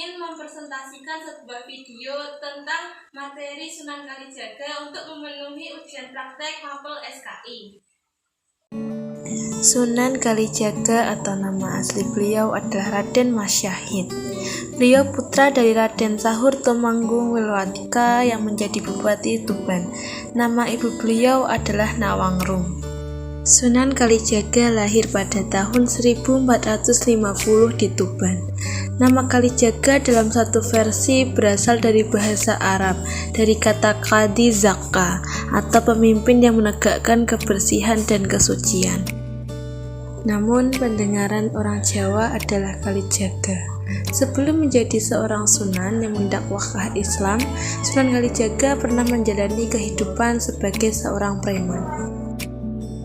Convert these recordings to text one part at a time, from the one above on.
ingin mempresentasikan sebuah video tentang materi Sunan Kalijaga untuk memenuhi ujian praktek Mapel SKI. Sunan Kalijaga atau nama asli beliau adalah Raden Mas Syahid. Beliau putra dari Raden Sahur Tumanggung Wilwatika yang menjadi Bupati Tuban. Nama ibu beliau adalah Nawangrum. Sunan Kalijaga lahir pada tahun 1450 di Tuban. Nama Kalijaga dalam satu versi berasal dari bahasa Arab, dari kata qadi zakka atau pemimpin yang menegakkan kebersihan dan kesucian. Namun pendengaran orang Jawa adalah Kalijaga. Sebelum menjadi seorang sunan yang mendakwahkan Islam, Sunan Kalijaga pernah menjalani kehidupan sebagai seorang preman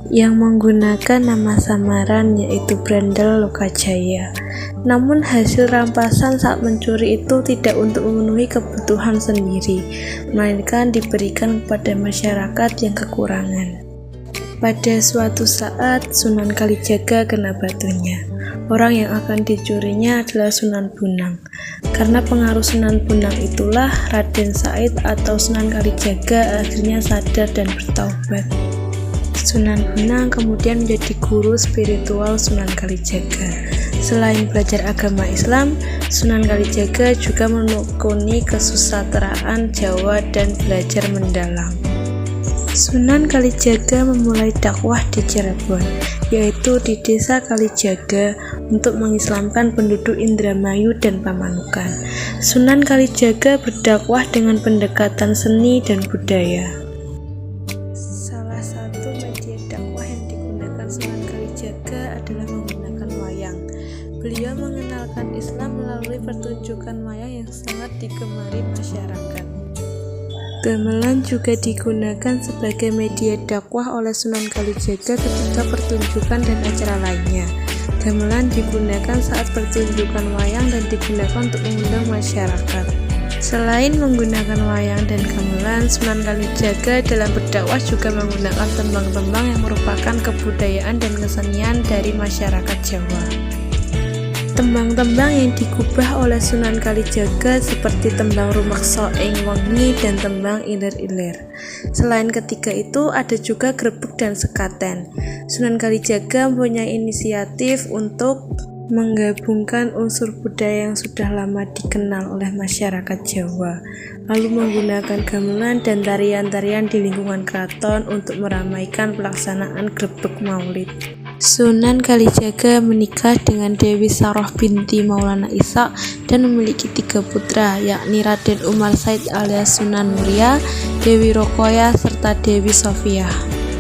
yang menggunakan nama samaran yaitu Brandel Lokajaya. Namun hasil rampasan saat mencuri itu tidak untuk memenuhi kebutuhan sendiri, melainkan diberikan kepada masyarakat yang kekurangan. Pada suatu saat Sunan Kalijaga kena batunya. Orang yang akan dicurinya adalah Sunan Bunang. Karena pengaruh Sunan Bunang itulah Raden Said atau Sunan Kalijaga akhirnya sadar dan bertaubat. Sunan Bunang kemudian menjadi guru spiritual Sunan Kalijaga. Selain belajar agama Islam, Sunan Kalijaga juga menekuni kesusastraan Jawa dan belajar mendalam. Sunan Kalijaga memulai dakwah di Cirebon, yaitu di desa Kalijaga untuk mengislamkan penduduk Indramayu dan Pamanukan. Sunan Kalijaga berdakwah dengan pendekatan seni dan budaya. Salah satu media dakwah yang digunakan Sunan Kalijaga adalah menggunakan wayang. Beliau mengenalkan Islam melalui pertunjukan wayang yang sangat digemari masyarakat. Gamelan juga digunakan sebagai media dakwah oleh Sunan Kalijaga ketika pertunjukan dan acara lainnya. Gamelan digunakan saat pertunjukan wayang dan digunakan untuk mengundang masyarakat. Selain menggunakan wayang dan gamelan, Sunan Kalijaga dalam berdakwah juga menggunakan tembang-tembang yang merupakan kebudayaan dan kesenian dari masyarakat Jawa. Tembang-tembang yang digubah oleh Sunan Kalijaga seperti tembang Rumaksa ing Wengi dan tembang Ilir-ilir. Selain ketiga itu, ada juga grebeg dan sekaten. Sunan Kalijaga mempunyai inisiatif untuk menggabungkan unsur budaya yang sudah lama dikenal oleh masyarakat Jawa, lalu menggunakan gamelan dan tarian-tarian di lingkungan keraton untuk meramaikan pelaksanaan grebeg Maulid. Sunan Kalijaga menikah dengan Dewi Saroh binti Maulana Ishaq dan memiliki 3 putra, yakni Raden Umar Said alias Sunan Muria, Dewi Rokoya, serta Dewi Sofiah.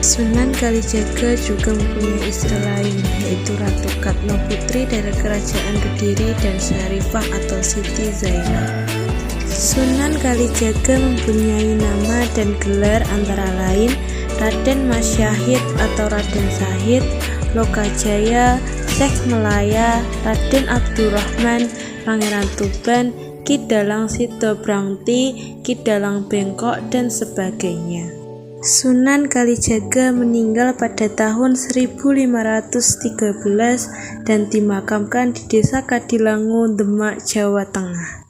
Sunan Kalijaga juga mempunyai istri lain, yaitu Ratu Katno Putri dari Kerajaan Kediri dan Syarifah atau Siti Zainab. Sunan Kalijaga mempunyai nama dan gelar antara lain Raden Mas Syahid atau Raden Sahid, Lokajaya, Syekh Melaya, Raden Abdurrahman, Pangeran Tuban, Ki Dalang Sidobrangti, Ki Dalang Bengkok, dan sebagainya. Sunan Kalijaga meninggal pada tahun 1513 dan dimakamkan di Desa Kadilangu, Demak, Jawa Tengah.